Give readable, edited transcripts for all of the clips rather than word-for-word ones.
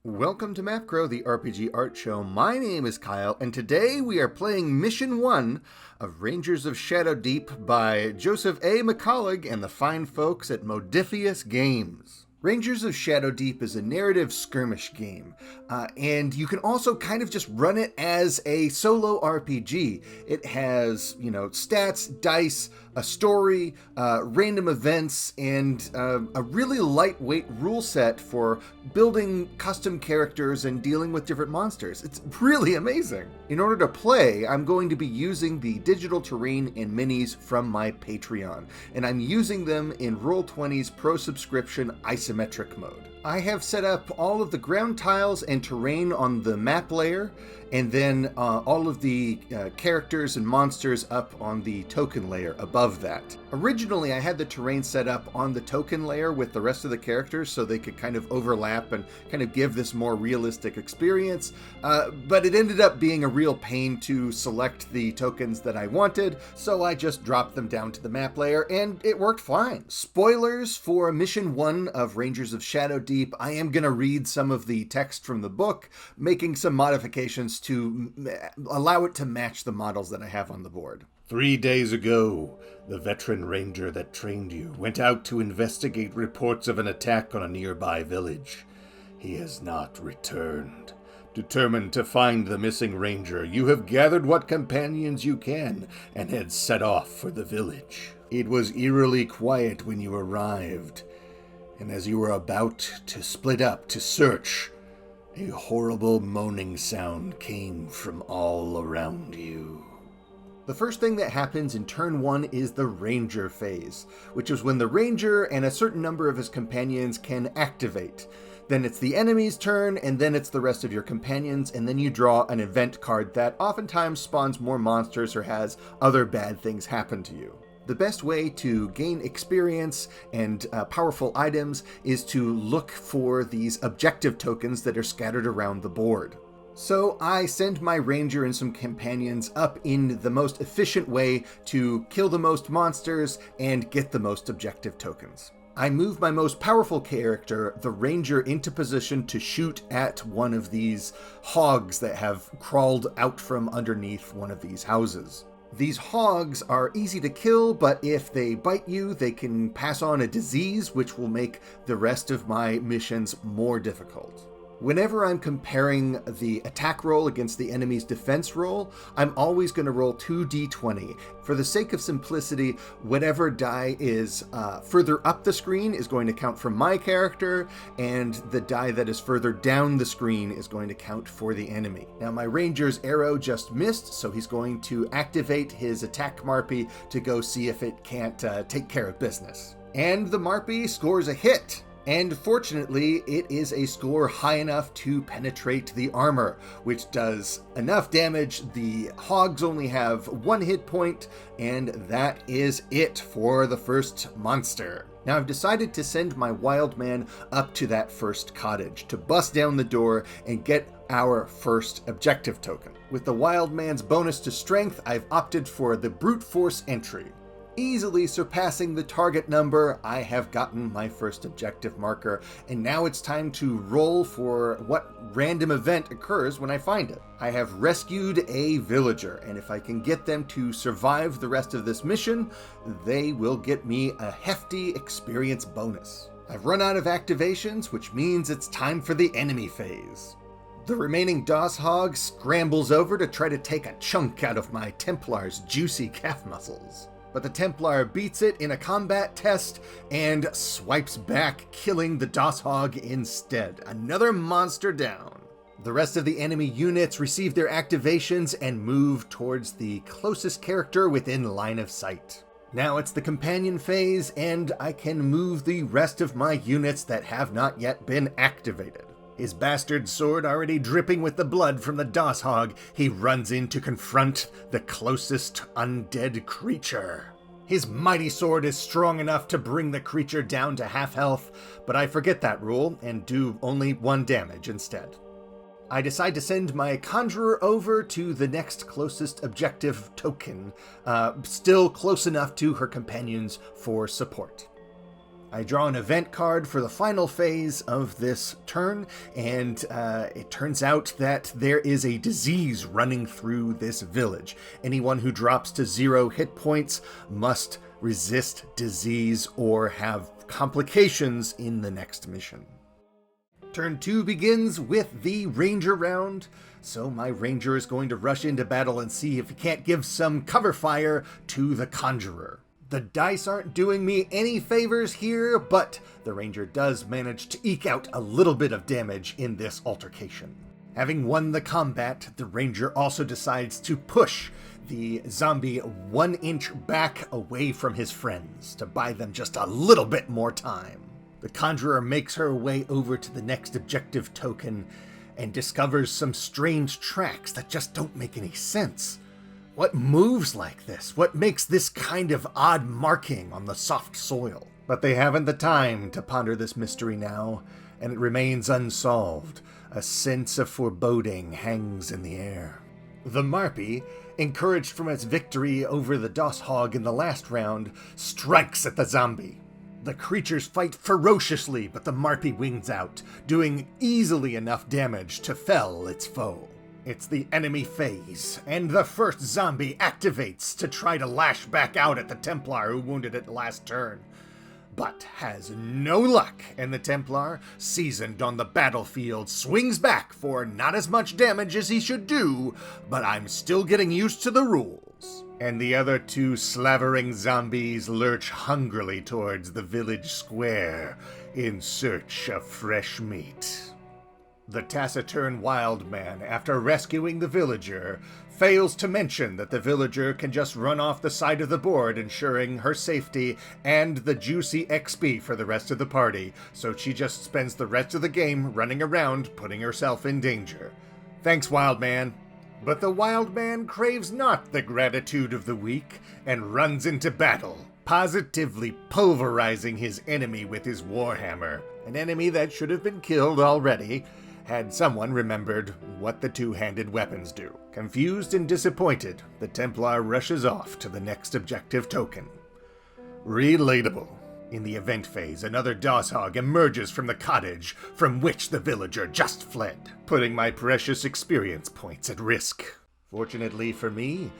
Welcome to Mapgrow, the RPG art show. My name is Kyle, and today we are playing Mission 1 of Rangers of Shadow Deep by Joseph A. McCollough and the fine folks at Modifius Games. Rangers of Shadow Deep is a narrative skirmish game, and you can also kind of just run it as a solo RPG. It has, stats, dice, a story, random events, and a really lightweight rule set for building custom characters and dealing with different monsters. It's really amazing. In order to play, I'm going to be using the digital terrain and minis from my Patreon, and I'm using them in Roll20's Pro Subscription isometric mode. I have set up all of the ground tiles and terrain on the map layer, and then all of the characters and monsters up on the token layer above that. Originally, I had the terrain set up on the token layer with the rest of the characters so they could kind of overlap and kind of give this more realistic experience, but it ended up being a real pain to select the tokens that I wanted, so I just dropped them down to the map layer, and it worked fine. Spoilers for Mission 1 of Rangers of Shadow Deep. I am going to read some of the text from the book, making some modifications to allow it to match the models that I have on the board. 3 days ago, the veteran ranger that trained you went out to investigate reports of an attack on a nearby village. He has not returned. Determined to find the missing ranger, you have gathered what companions you can and had set off for the village. It was eerily quiet when you arrived, and as you were about to split up to search, a horrible moaning sound came from all around you. The first thing that happens in turn 1 is the Ranger phase, which is when the Ranger and a certain number of his companions can activate. Then it's the enemy's turn, and then it's the rest of your companions, and then you draw an event card that oftentimes spawns more monsters or has other bad things happen to you. The best way to gain experience and powerful items is to look for these objective tokens that are scattered around the board. So I send my ranger and some companions up in the most efficient way to kill the most monsters and get the most objective tokens. I move my most powerful character, the ranger, into position to shoot at one of these hogs that have crawled out from underneath one of these houses. These hogs are easy to kill, but if they bite you, they can pass on a disease, which will make the rest of my missions more difficult. Whenever I'm comparing the attack roll against the enemy's defense roll, I'm always going to roll 2d20. For the sake of simplicity, whatever die is further up the screen is going to count for my character, and the die that is further down the screen is going to count for the enemy. Now, my ranger's arrow just missed, so he's going to activate his attack Marpy to go see if it can't take care of business. And the Marpy scores a hit. And fortunately, it is a score high enough to penetrate the armor, which does enough damage. The hogs only have 1 hit point, and that is it for the first monster. Now I've decided to send my wild man up to that first cottage to bust down the door and get our first objective token. With the wild man's bonus to strength, I've opted for the brute force entry. Easily surpassing the target number, I have gotten my first objective marker, and now it's time to roll for what random event occurs when I find it. I have rescued a villager, and if I can get them to survive the rest of this mission, they will get me a hefty experience bonus. I've run out of activations, which means it's time for the enemy phase. The remaining DOS hog scrambles over to try to take a chunk out of my Templar's juicy calf muscles. But the Templar beats it in a combat test and swipes back, killing the DOS hog instead. Another monster down. The rest of the enemy units receive their activations and move towards the closest character within line of sight. Now it's the companion phase, and I can move the rest of my units that have not yet been activated. His bastard sword already dripping with the blood from the DOS hog, he runs in to confront the closest undead creature. His mighty sword is strong enough to bring the creature down to half health, but I forget that rule and do only 1 damage instead. I decide to send my conjurer over to the next closest objective token, still close enough to her companions for support. I draw an event card for the final phase of this turn, and it turns out that there is a disease running through this village. Anyone who drops to 0 hit points must resist disease or have complications in the next mission. Turn 2 begins with the ranger round, so my ranger is going to rush into battle and see if he can't give some cover fire to the conjurer. The dice aren't doing me any favors here, but the ranger does manage to eke out a little bit of damage in this altercation. Having won the combat, the ranger also decides to push the zombie 1 inch back away from his friends to buy them just a little bit more time. The conjurer makes her way over to the next objective token and discovers some strange tracks that just don't make any sense. What moves like this? What makes this kind of odd marking on the soft soil? But they haven't the time to ponder this mystery now, and it remains unsolved. A sense of foreboding hangs in the air. The Marpy, encouraged from its victory over the Doss Hog in the last round, strikes at the zombie. The creatures fight ferociously, but the Marpy wings out, doing easily enough damage to fell its foe. It's the enemy phase, and the first zombie activates to try to lash back out at the Templar who wounded it last turn, but has no luck, and the Templar, seasoned on the battlefield, swings back for not as much damage as he should do, but I'm still getting used to the rules. And the other 2 slavering zombies lurch hungrily towards the village square in search of fresh meat. The taciturn wild man, after rescuing the villager, fails to mention that the villager can just run off the side of the board, ensuring her safety and the juicy XP for the rest of the party, so she just spends the rest of the game running around, putting herself in danger. Thanks, wild man. But the wild man craves not the gratitude of the weak, and runs into battle, positively pulverizing his enemy with his warhammer, an enemy that should have been killed already, had someone remembered what the 2-handed weapons do. Confused and disappointed, the Templar rushes off to the next objective token. Relatable. In the event phase, another Doss Hog emerges from the cottage from which the villager just fled, putting my precious experience points at risk. Fortunately for me,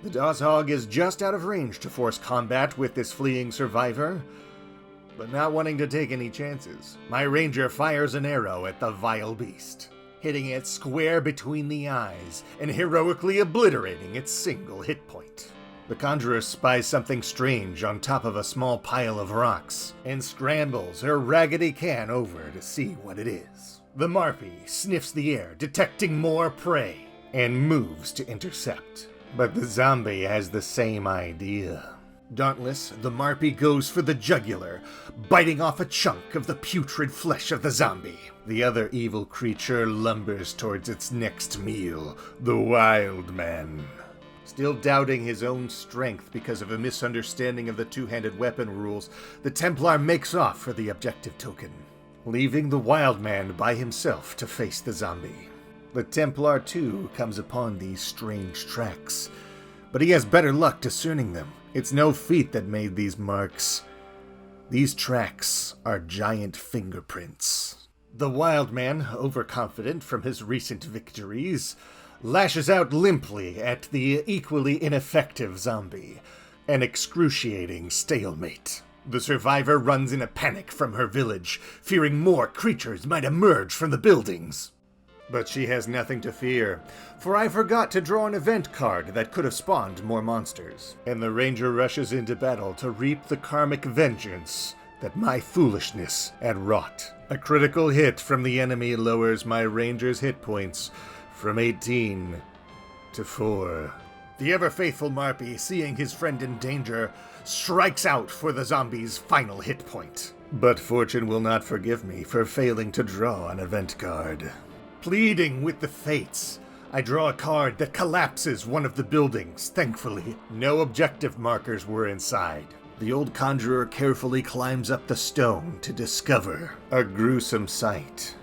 the Doss Hog is just out of range to force combat with this fleeing survivor, but not wanting to take any chances, my ranger fires an arrow at the vile beast, hitting it square between the eyes and heroically obliterating its single hit point. The conjurer spies something strange on top of a small pile of rocks and scrambles her raggedy can over to see what it is. The Marpy sniffs the air, detecting more prey, and moves to intercept. But the zombie has the same idea. Dauntless, the Marpy goes for the jugular, biting off a chunk of the putrid flesh of the zombie. The other evil creature lumbers towards its next meal, the wild man. Still doubting his own strength because of a misunderstanding of the 2-handed weapon rules, the Templar makes off for the objective token, leaving the wild man by himself to face the zombie. The Templar too comes upon these strange tracks, but he has better luck discerning them. It's no feat that made these marks. These tracks are giant fingerprints. The wild man, overconfident from his recent victories, lashes out limply at the equally ineffective zombie, an excruciating stalemate. The survivor runs in a panic from her village, fearing more creatures might emerge from the buildings. But she has nothing to fear, for I forgot to draw an event card that could have spawned more monsters, and the ranger rushes into battle to reap the karmic vengeance that my foolishness had wrought. A critical hit from the enemy lowers my ranger's hit points from 18 to 4. The ever-faithful Marpy, seeing his friend in danger, strikes out for the zombie's final hit point. But fortune will not forgive me for failing to draw an event card. Pleading with the fates, I draw a card that collapses one of the buildings. Thankfully, no objective markers were inside. The old conjurer carefully climbs up the stone to discover a gruesome sight.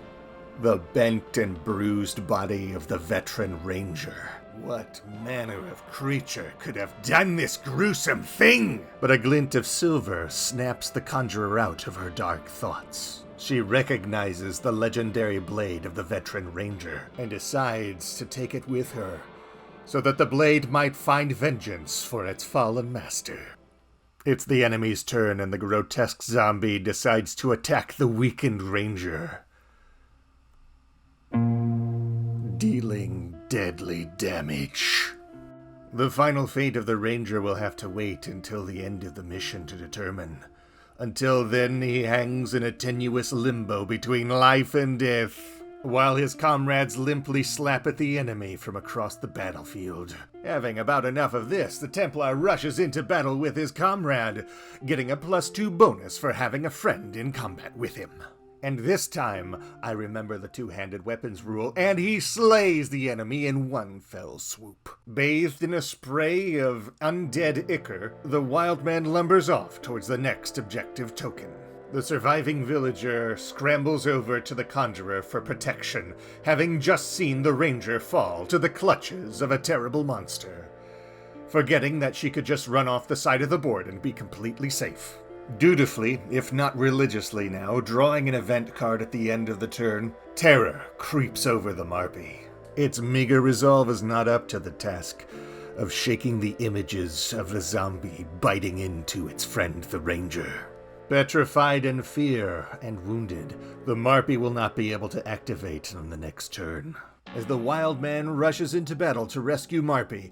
The bent and bruised body of the veteran ranger. What manner of creature could have done this gruesome thing? But a glint of silver snaps the conjurer out of her dark thoughts. She recognizes the legendary blade of the veteran ranger and decides to take it with her, so that the blade might find vengeance for its fallen master. It's the enemy's turn, and the grotesque zombie decides to attack the weakened ranger, dealing deadly damage. The final fate of the ranger will have to wait until the end of the mission to determine. Until then, he hangs in a tenuous limbo between life and death, while his comrades limply slap at the enemy from across the battlefield. Having about enough of this, the Templar rushes into battle with his comrade, getting a +2 bonus for having a friend in combat with him. And this time, I remember the two-handed weapons rule, and he slays the enemy in one fell swoop. Bathed in a spray of undead ichor, the wild man lumbers off towards the next objective token. The surviving villager scrambles over to the conjurer for protection, having just seen the ranger fall to the clutches of a terrible monster, forgetting that she could just run off the side of the board and be completely safe. Dutifully, if not religiously now, drawing an event card at the end of the turn, terror creeps over the Marpy. Its meager resolve is not up to the task of shaking the images of the zombie biting into its friend the ranger. Petrified in fear and wounded, the Marpy will not be able to activate on the next turn. As the wild man rushes into battle to rescue Marpy,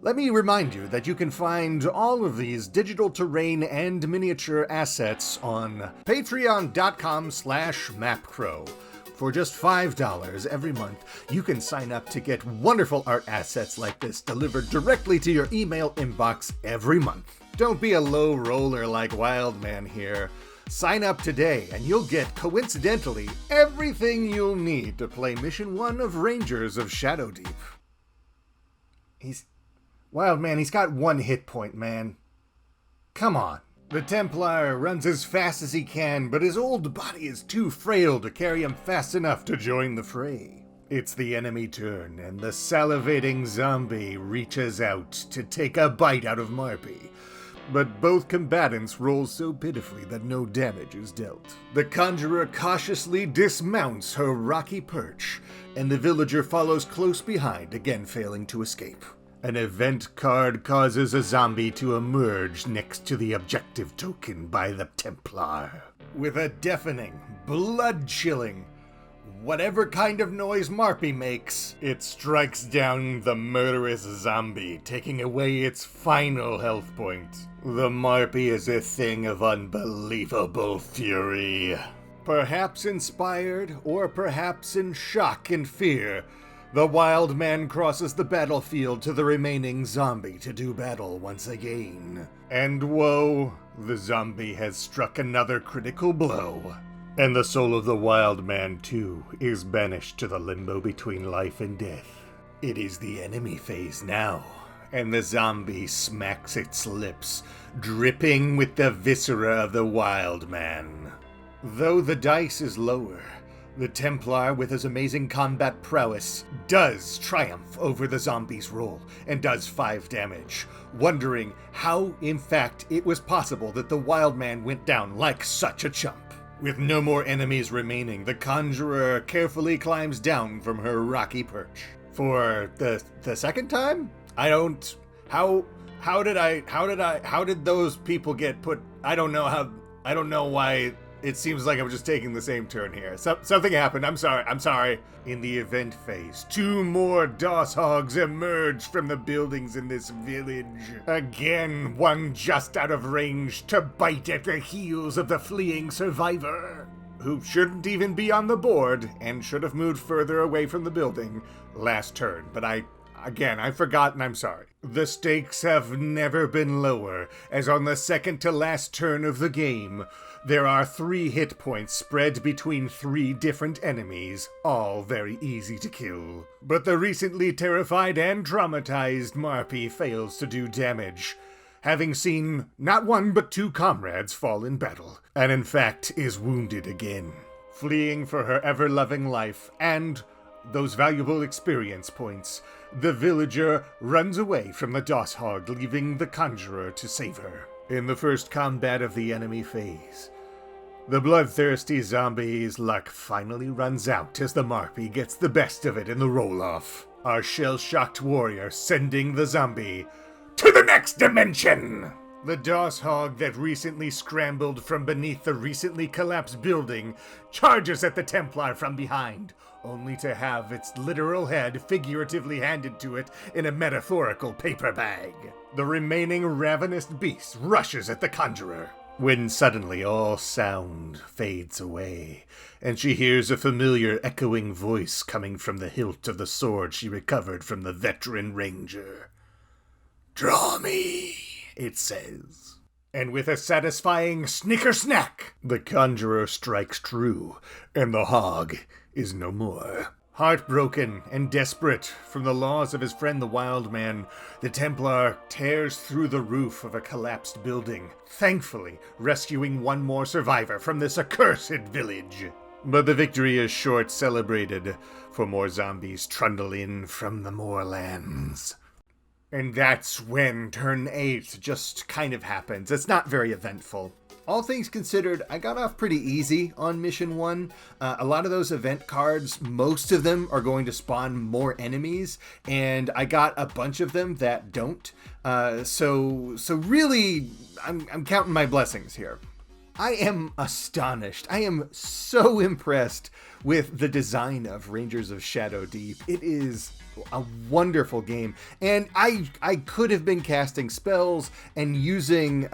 let me remind you that you can find all of these digital terrain and miniature assets on patreon.com/mapcrow. For just $5 every month, you can sign up to get wonderful art assets like this delivered directly to your email inbox every month. Don't be a low roller like Wildman here. Sign up today and you'll get, coincidentally, everything you'll need to play Mission 1 of Rangers of Shadowdeep. Wildman, he's got 1 hit point, man. Come on. The Templar runs as fast as he can, but his old body is too frail to carry him fast enough to join the fray. It's the enemy turn, and the salivating zombie reaches out to take a bite out of Marpy. But both combatants roll so pitifully that no damage is dealt. The conjurer cautiously dismounts her rocky perch, and the villager follows close behind, again failing to escape. An event card causes a zombie to emerge next to the objective token by the Templar. With a deafening, blood-chilling, whatever kind of noise Marpy makes, it strikes down the murderous zombie, taking away its final health point. The Marpy is a thing of unbelievable fury. Perhaps inspired, or perhaps in shock and fear, the wild man crosses the battlefield to the remaining zombie to do battle once again. And whoa, the zombie has struck another critical blow. And the soul of the wild man, too, is banished to the limbo between life and death. It is the enemy phase now, and the zombie smacks its lips, dripping with the viscera of the wild man. Though the dice is lower, the Templar, with his amazing combat prowess, does triumph over the zombie's roll and does 5 damage, wondering how, in fact, it was possible that the wild man went down like such a chump. With no more enemies remaining, the conjurer carefully climbs down from her rocky perch. For the second time? How did those people get put? I don't know why. It seems like I'm just taking the same turn here. Something happened. I'm sorry. In the event phase, 2 more DOS hogs emerge from the buildings in this village. Again, one just out of range to bite at the heels of the fleeing survivor, who shouldn't even be on the board and should have moved further away from the building last turn. But I forgot and I'm sorry. The stakes have never been lower, as on the second to last turn of the game, there are 3 hit points spread between 3 different enemies, all very easy to kill. But the recently terrified and traumatized Marpy fails to do damage, having seen not 1 but 2 comrades fall in battle, and in fact is wounded again. Fleeing for her ever-loving life, and those valuable experience points, the villager runs away from the Dosshog, leaving the conjurer to save her. In the first combat of the enemy phase, the bloodthirsty zombie's luck finally runs out as the Marpy gets the best of it in the roll-off. Our shell-shocked warrior sending the zombie to the next dimension! The Dosshog that recently scrambled from beneath the recently collapsed building charges at the Templar from behind, only to have its literal head figuratively handed to it in a metaphorical paper bag. The remaining ravenous beast rushes at the conjurer, when suddenly all sound fades away, and she hears a familiar echoing voice coming from the hilt of the sword she recovered from the veteran ranger. "Draw me," it says. And with a satisfying snicker-snack, the conjurer strikes true, and the hog is no more. Heartbroken and desperate from the loss of his friend the Wild Man, the Templar tears through the roof of a collapsed building, thankfully rescuing one more survivor from this accursed village. But the victory is short celebrated, for more zombies trundle in from the moorlands. And that's when turn 8 just kind of happens. It's not very eventful. All things considered, I got off pretty easy on Mission 1. A lot of those event cards, most of them are going to spawn more enemies, and I got a bunch of them that don't. So really, I'm counting my blessings here. I am astonished. I am so impressed with the design of Rangers of Shadow Deep. It is a wonderful game, and I could have been casting spells and using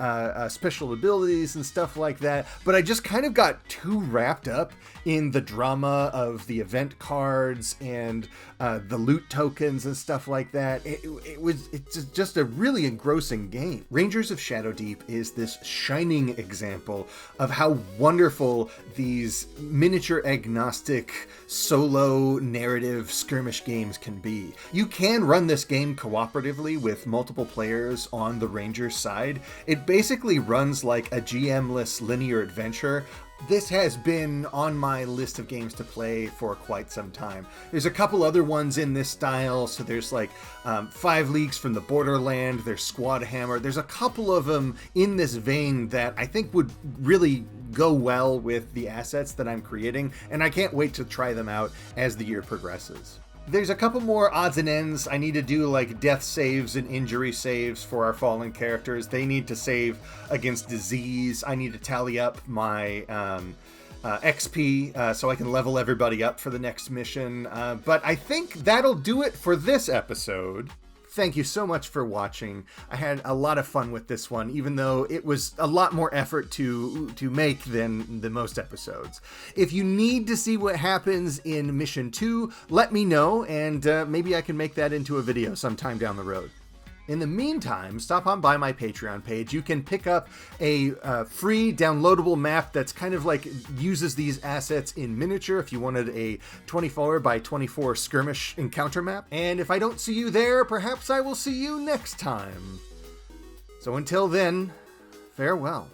special abilities and stuff like that, but I just kind of got too wrapped up in the drama of the event cards and the loot tokens and stuff like that. It's just a really engrossing game. Rangers of Shadow Deep is this shining example of how wonderful these miniature agnostic solo narrative skirmish games can be. You can run this game cooperatively with multiple players on the Ranger side. It basically runs like a GM-less linear adventure. This has been on my list of games to play for quite some time. There's a couple other ones in this style. So there's like 5 Leagues from the Borderland, there's Squad Hammer. There's a couple of them in this vein that I think would really go well with the assets that I'm creating, and I can't wait to try them out as the year progresses. There's a couple more odds and ends. I need to do like death saves and injury saves for our fallen characters. They need to save against disease. I need to tally up my XP so I can level everybody up for the next mission. But I think that'll do it for this episode. Thank you so much for watching. I had a lot of fun with this one, even though it was a lot more effort to make than most episodes. If you need to see what happens in Mission 2, let me know, and maybe I can make that into a video sometime down the road. In the meantime, stop on by my Patreon page. You can pick up a free downloadable map that's kind of like uses these assets in miniature if you wanted a 24 by 24 skirmish encounter map. And if I don't see you there, perhaps I will see you next time. So until then, farewell.